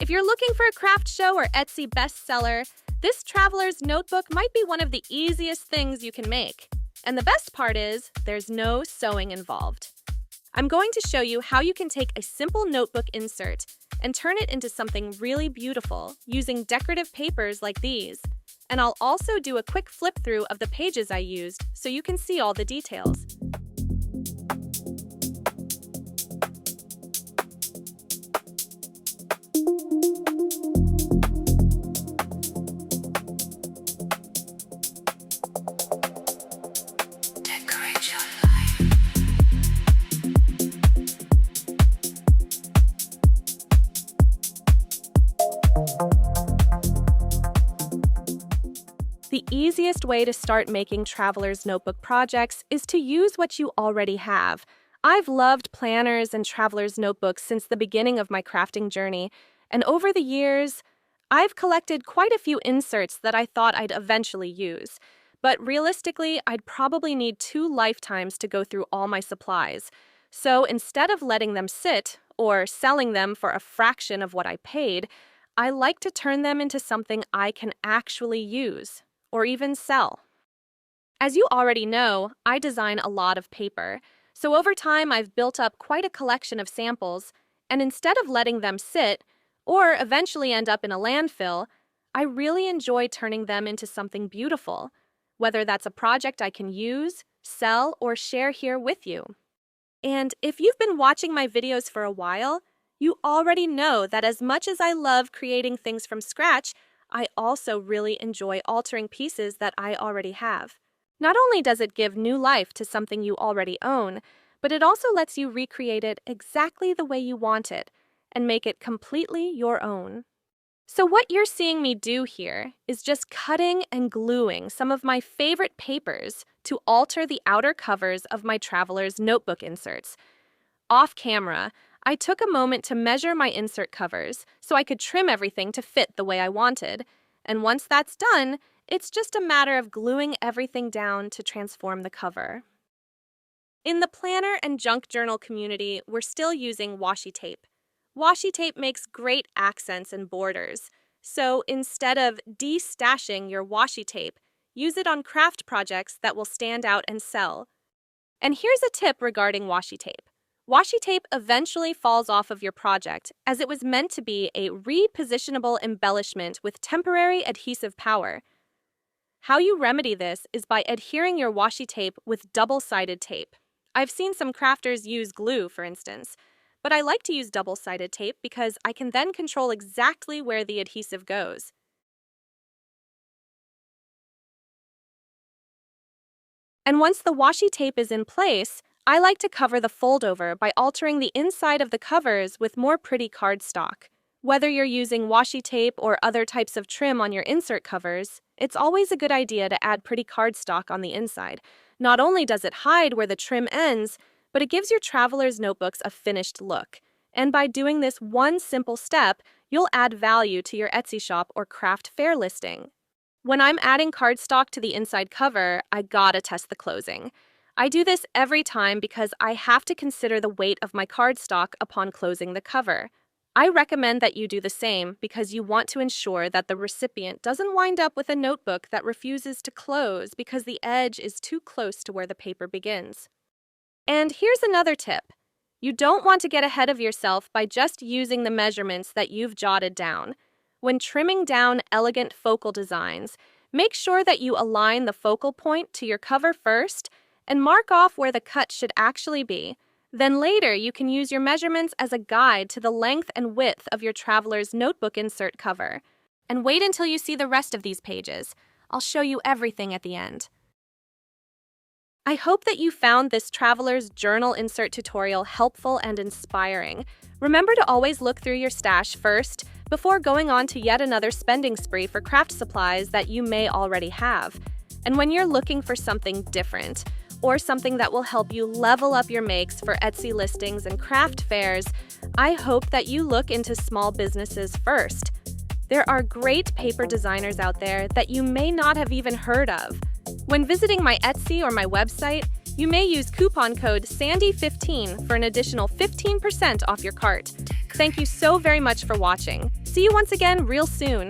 If you're looking for a craft show or Etsy bestseller, this traveler's notebook might be one of the easiest things you can make. And the best part is, there's no sewing involved. I'm going to show you how you can take a simple notebook insert and turn it into something really beautiful using decorative papers like these. And I'll also do a quick flip through of the pages I used so you can see all the details. The easiest way to start making traveler's notebook projects is to use what you already have. I've loved planners and traveler's notebooks since the beginning of my crafting journey, and over the years, I've collected quite a few inserts that I thought I'd eventually use. But realistically, I'd probably need 2 lifetimes to go through all my supplies. So instead of letting them sit, or selling them for a fraction of what I paid, I like to turn them into something I can actually use, or even sell. As you already know, I design a lot of paper, so over time I've built up quite a collection of samples, and instead of letting them sit, or eventually end up in a landfill, I really enjoy turning them into something beautiful, whether that's a project I can use, sell, or share here with you. And if you've been watching my videos for a while, you already know that as much as I love creating things from scratch, I also really enjoy altering pieces that I already have. Not only does it give new life to something you already own, but it also lets you recreate it exactly the way you want it and make it completely your own. So what you're seeing me do here is just cutting and gluing some of my favorite papers to alter the outer covers of my traveler's notebook inserts. Off camera, I took a moment to measure my insert covers so I could trim everything to fit the way I wanted. And once that's done, it's just a matter of gluing everything down to transform the cover. In the planner and junk journal community, we're still using washi tape. Washi tape makes great accents and borders. So instead of de-stashing your washi tape, use it on craft projects that will stand out and sell. And here's a tip regarding washi tape. Washi tape eventually falls off of your project as it was meant to be a repositionable embellishment with temporary adhesive power. How you remedy this is by adhering your washi tape with double-sided tape. I've seen some crafters use glue, for instance, but I like to use double-sided tape because I can then control exactly where the adhesive goes. And once the washi tape is in place, I like to cover the fold-over by altering the inside of the covers with more pretty cardstock. Whether you're using washi tape or other types of trim on your insert covers, it's always a good idea to add pretty cardstock on the inside. Not only does it hide where the trim ends, but it gives your traveler's notebooks a finished look. And by doing this one simple step, you'll add value to your Etsy shop or craft fair listing. When I'm adding cardstock to the inside cover, I gotta test the closing. I do this every time because I have to consider the weight of my cardstock upon closing the cover. I recommend that you do the same because you want to ensure that the recipient doesn't wind up with a notebook that refuses to close because the edge is too close to where the paper begins. And here's another tip. You don't want to get ahead of yourself by just using the measurements that you've jotted down. When trimming down elegant focal designs, make sure that you align the focal point to your cover first and mark off where the cut should actually be. Then later, you can use your measurements as a guide to the length and width of your traveler's notebook insert cover. And wait until you see the rest of these pages. I'll show you everything at the end. I hope that you found this traveler's journal insert tutorial helpful and inspiring. Remember to always look through your stash first before going on to yet another spending spree for craft supplies that you may already have. And when you're looking for something different, or something that will help you level up your makes for Etsy listings and craft fairs, I hope that you look into small businesses first. There are great paper designers out there that you may not have even heard of. When visiting my Etsy or my website, you may use coupon code SANDY15 for an additional 15% off your cart. Thank you so very much for watching. See you once again real soon.